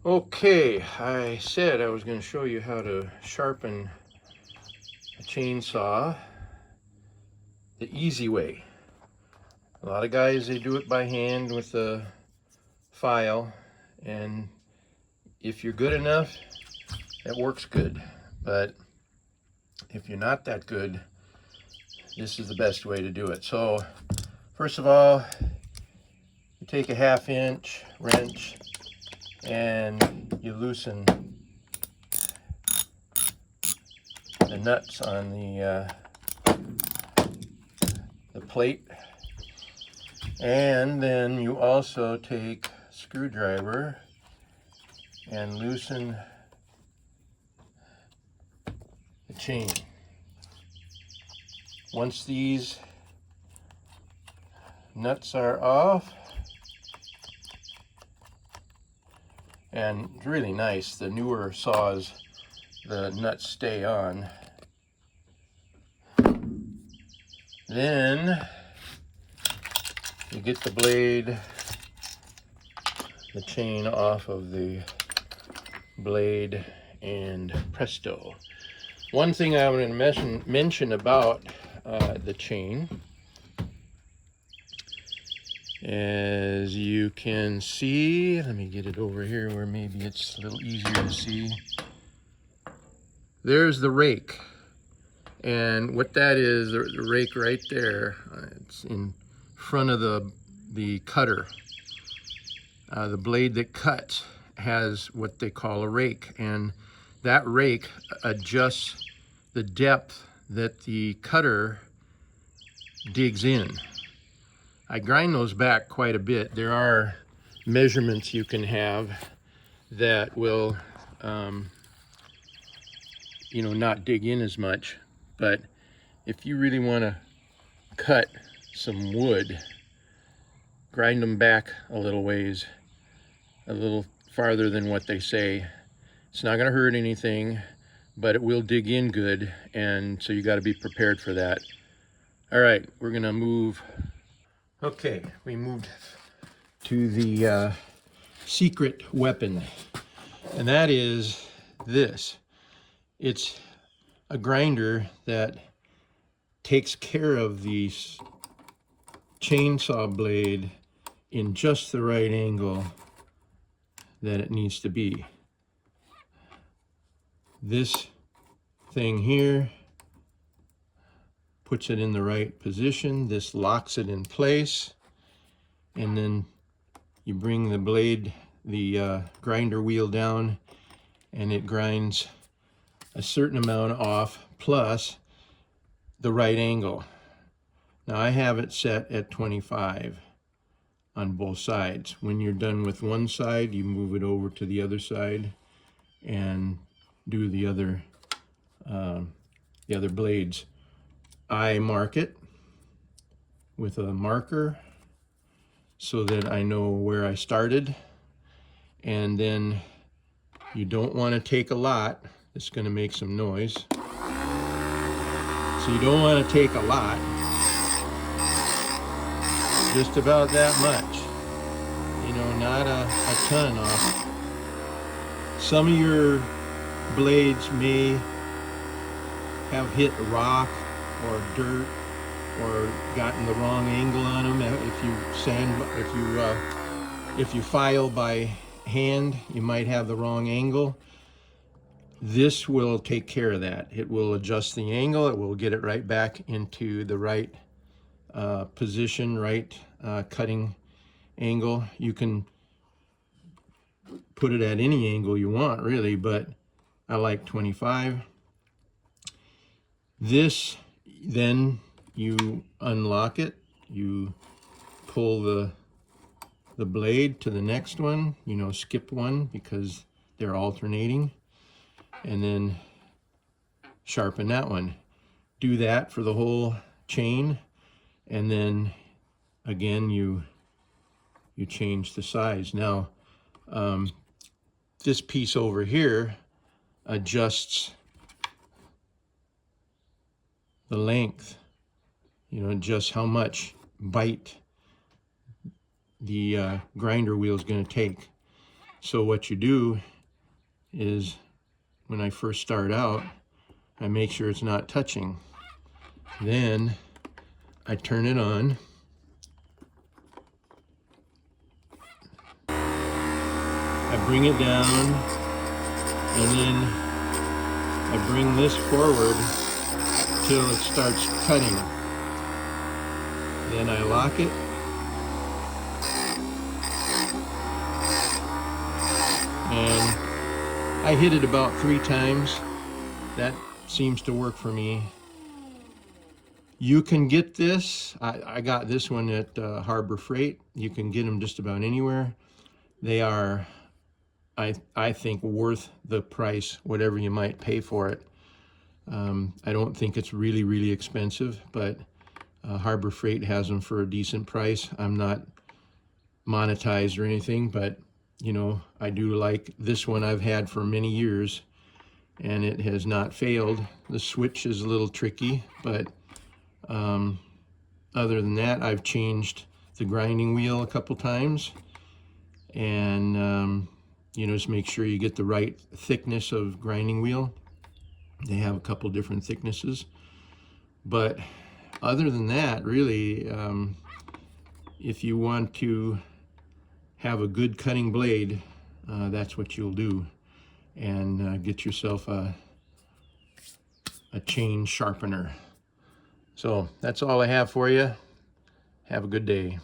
Okay, I said I was going to show you how to sharpen a chainsaw the easy way. A lot of guys, they do it by hand with a file, and if you're good enough, it works good. But if you're not that good, this is the best way to do it. So first of all, you take a 1/2-inch wrench and you loosen the nuts on the plate, and then you also take a screwdriver and loosen the chain. Once these nuts are off, and it's really nice, the newer saws, the nuts stay on. Then you get the blade, the chain off of the blade, and presto. One thing I want to mention about the chain, as you can see, let me get it over here where maybe it's a little easier to see. There's the rake, and what that is, the rake right there, it's in front of the cutter. The blade that cuts has what they call a rake, and that rake adjusts the depth that the cutter digs in. I grind those back quite a bit. There are measurements you can have that will not dig in as much, but if you really want to cut some wood, grind them back a little ways, a little farther than what they say. It's not going to hurt anything, but it will dig in good, and so you got to be prepared for that. All right, we're going to move. Okay, we moved to the secret weapon, and that is this. It's a grinder that takes care of the chainsaw blade in just the right angle that it needs to be. This thing here puts it in the right position. This locks it in place, and then you bring the blade, the grinder wheel down, and it grinds a certain amount off plus the right angle. Now I have it set at 25 on both sides. When you're done with one side, you move it over to the other side and do the other blades. I mark it with a marker so that I know where I started, and then you don't want to take a lot. It's going to make some noise. So you don't want to take a lot, just about that much, not a ton off. Some of your blades may have hit rock or dirt or gotten the wrong angle on them. If you file by hand, you might have the wrong angle. This will take care of that. It will adjust the angle. It will get it right back into the right position, right cutting angle. You can put it at any angle you want, really, but I like 25. This, then you unlock it, you pull the blade to the next one, skip one because they're alternating, and then sharpen that one. Do that for the whole chain, and then again you change the size. Now this piece over here adjusts the length, just how much bite the grinder wheel is going to take. So what you do is, when I first start out, I make sure it's not touching. Then I turn it on. I bring it down, and then I bring this forward till it starts cutting. Then I lock it. And I hit it about 3 times. That seems to work for me. You can get this. I got this one at Harbor Freight. You can get them just about anywhere. They are, I think, worth the price, whatever you might pay for it. I don't think it's really, really expensive, but Harbor Freight has them for a decent price. I'm not monetized or anything, but you know, I do like this one. I've had for many years, and it has not failed. The switch is a little tricky, but other than that, I've changed the grinding wheel a couple times, and you know, just make sure you get the right thickness of grinding wheel. They have a couple different thicknesses, but other than that, really, if you want to have a good cutting blade, that's what you'll do, and get yourself a chain sharpener. So that's all I have for you. Have a good day.